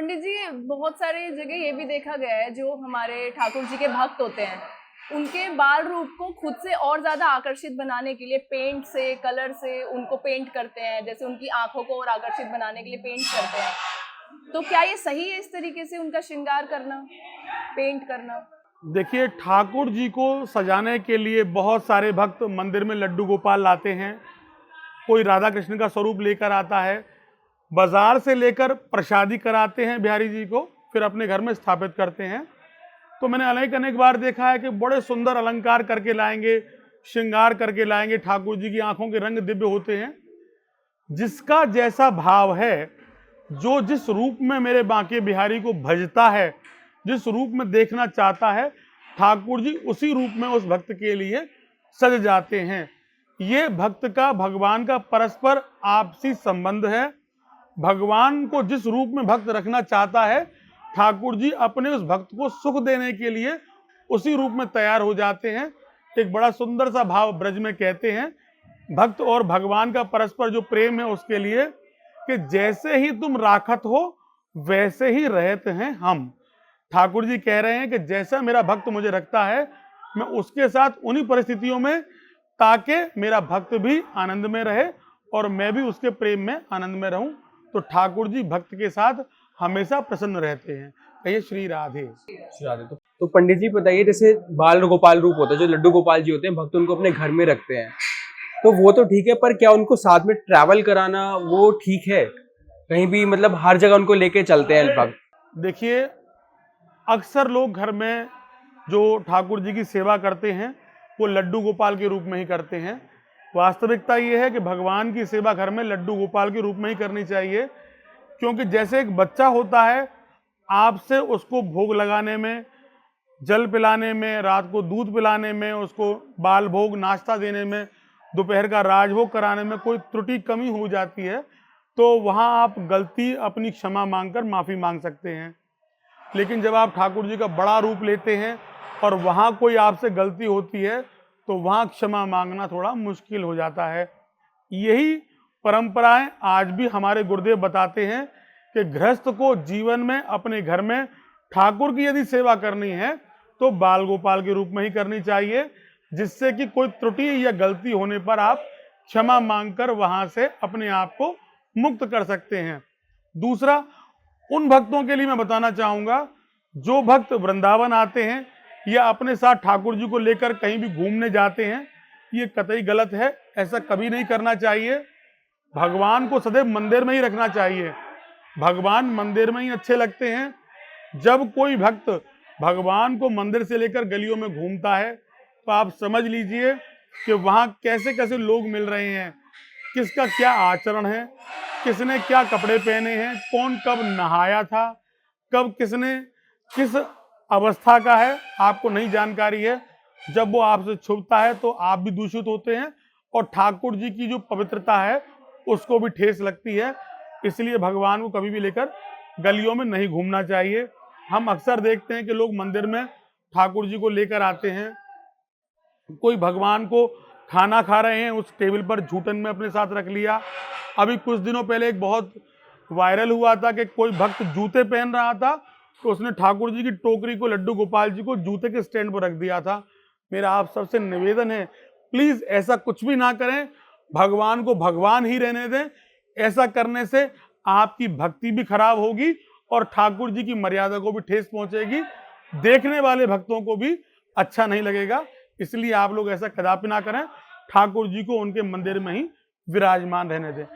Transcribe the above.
पंडित जी, बहुत सारे जगह ये भी देखा गया है, जो हमारे ठाकुर जी के भक्त होते हैं उनके बाल रूप को खुद से और ज्यादा आकर्षित बनाने के लिए पेंट से, कलर से उनको पेंट करते हैं। जैसे उनकी आंखों को और आकर्षित बनाने के लिए पेंट करते हैं। तो क्या ये सही है इस तरीके से उनका श्रृंगार करना, पेंट करना? देखिए, ठाकुर जी को सजाने के लिए बहुत सारे भक्त मंदिर में लड्डू गोपाल लाते हैं। कोई राधा कृष्ण का स्वरूप लेकर आता है, बाजार से लेकर प्रसादी कराते हैं बिहारी जी को, फिर अपने घर में स्थापित करते हैं। तो मैंने अनेक बार देखा है कि बड़े सुंदर अलंकार करके लाएंगे, श्रृंगार करके लाएंगे। ठाकुर जी की आंखों के रंग दिव्य होते हैं। जिसका जैसा भाव है, जो जिस रूप में मेरे बांके बिहारी को भजता है, जिस रूप में देखना चाहता है, ठाकुर जी उसी रूप में उस भक्त के लिए सज जाते हैं। ये भक्त का भगवान का परस्पर आपसी संबंध है। भगवान को जिस रूप में भक्त रखना चाहता है, ठाकुर जी अपने उस भक्त को सुख देने के लिए उसी रूप में तैयार हो जाते हैं। एक बड़ा सुंदर सा भाव ब्रज में कहते हैं, भक्त और भगवान का परस्पर जो प्रेम है उसके लिए, कि जैसे ही तुम राखत हो वैसे ही रहते हैं हम। ठाकुर जी कह रहे हैं कि जैसा मेरा भक्त मुझे रखता है, मैं उसके साथ उन्हीं परिस्थितियों में, ताकि मेरा भक्त भी आनंद में रहे और मैं भी उसके प्रेम में आनंद में रहूं। तो ठाकुर जी भक्त के साथ हमेशा प्रसन्न रहते हैं। कहिए श्री राधे। श्री राधे। तो पंडित जी बताइए, जैसे बाल गोपाल रूप होता है, जो लड्डू गोपाल जी होते हैं, भक्त उनको अपने घर में रखते हैं, तो वो तो ठीक है, पर क्या उनको साथ में ट्रैवल कराना वो ठीक है? कहीं भी मतलब हर जगह उनको लेके चलते हैं भक्त। देखिए, अक्सर लोग घर में जो ठाकुर जी की सेवा करते हैं वो लड्डू गोपाल के रूप में ही करते हैं। वास्तविकता ये है कि भगवान की सेवा घर में लड्डू गोपाल के रूप में ही करनी चाहिए, क्योंकि जैसे एक बच्चा होता है, आपसे उसको भोग लगाने में, जल पिलाने में, रात को दूध पिलाने में, उसको बाल भोग नाश्ता देने में, दोपहर का राजभोग कराने में कोई त्रुटि कमी हो जाती है, तो वहाँ आप गलती अपनी क्षमा मांगकर माफ़ी मांग सकते हैं। लेकिन जब आप ठाकुर जी का बड़ा रूप लेते हैं और वहाँ कोई आपसे गलती होती है, तो वहाँ क्षमा मांगना थोड़ा मुश्किल हो जाता है। यही परंपराएं आज भी हमारे गुरुदेव बताते हैं कि गृहस्थ को जीवन में अपने घर में ठाकुर की यदि सेवा करनी है तो बाल गोपाल के रूप में ही करनी चाहिए, जिससे कि कोई त्रुटि या गलती होने पर आप क्षमा मांगकर वहां से अपने आप को मुक्त कर सकते हैं। दूसरा, उन भक्तों के लिए मैं बताना चाहूंगा, जो भक्त वृंदावन आते हैं या अपने साथ ठाकुर जी को लेकर कहीं भी घूमने जाते हैं, ये कतई गलत है। ऐसा कभी नहीं करना चाहिए। भगवान को सदैव मंदिर में ही रखना चाहिए। भगवान मंदिर में ही अच्छे लगते हैं। जब कोई भक्त भगवान को मंदिर से लेकर गलियों में घूमता है, तो आप समझ लीजिए कि वहाँ कैसे कैसे लोग मिल रहे हैं, किसका क्या आचरण है, किसने क्या कपड़े पहने हैं, कौन कब नहाया था, कब किसने किस अवस्था का है, आपको नहीं जानकारी है। जब वो आपसे छुपता है तो आप भी दूषित होते हैं और ठाकुर जी की जो पवित्रता है उसको भी ठेस लगती है। इसलिए भगवान को कभी भी लेकर गलियों में नहीं घूमना चाहिए। हम अक्सर देखते हैं कि लोग मंदिर में ठाकुर जी को लेकर आते हैं, कोई भगवान को खाना खा रहे हैं, उस टेबल पर झूठन में अपने साथ रख लिया। अभी कुछ दिनों पहले एक बहुत वायरल हुआ था कि कोई भक्त जूते पहन रहा था, तो उसने ठाकुर जी की टोकरी को, लड्डू गोपाल जी को जूते के स्टैंड पर रख दिया था। मेरा आप सबसे निवेदन है, प्लीज ऐसा कुछ भी ना करें। भगवान को भगवान ही रहने दें। ऐसा करने से आपकी भक्ति भी खराब होगी और ठाकुर जी की मर्यादा को भी ठेस पहुंचेगी। देखने वाले भक्तों को भी अच्छा नहीं लगेगा। इसलिए आप लोग ऐसा कदापि ना करें। ठाकुर जी को उनके मंदिर में ही विराजमान रहने दें।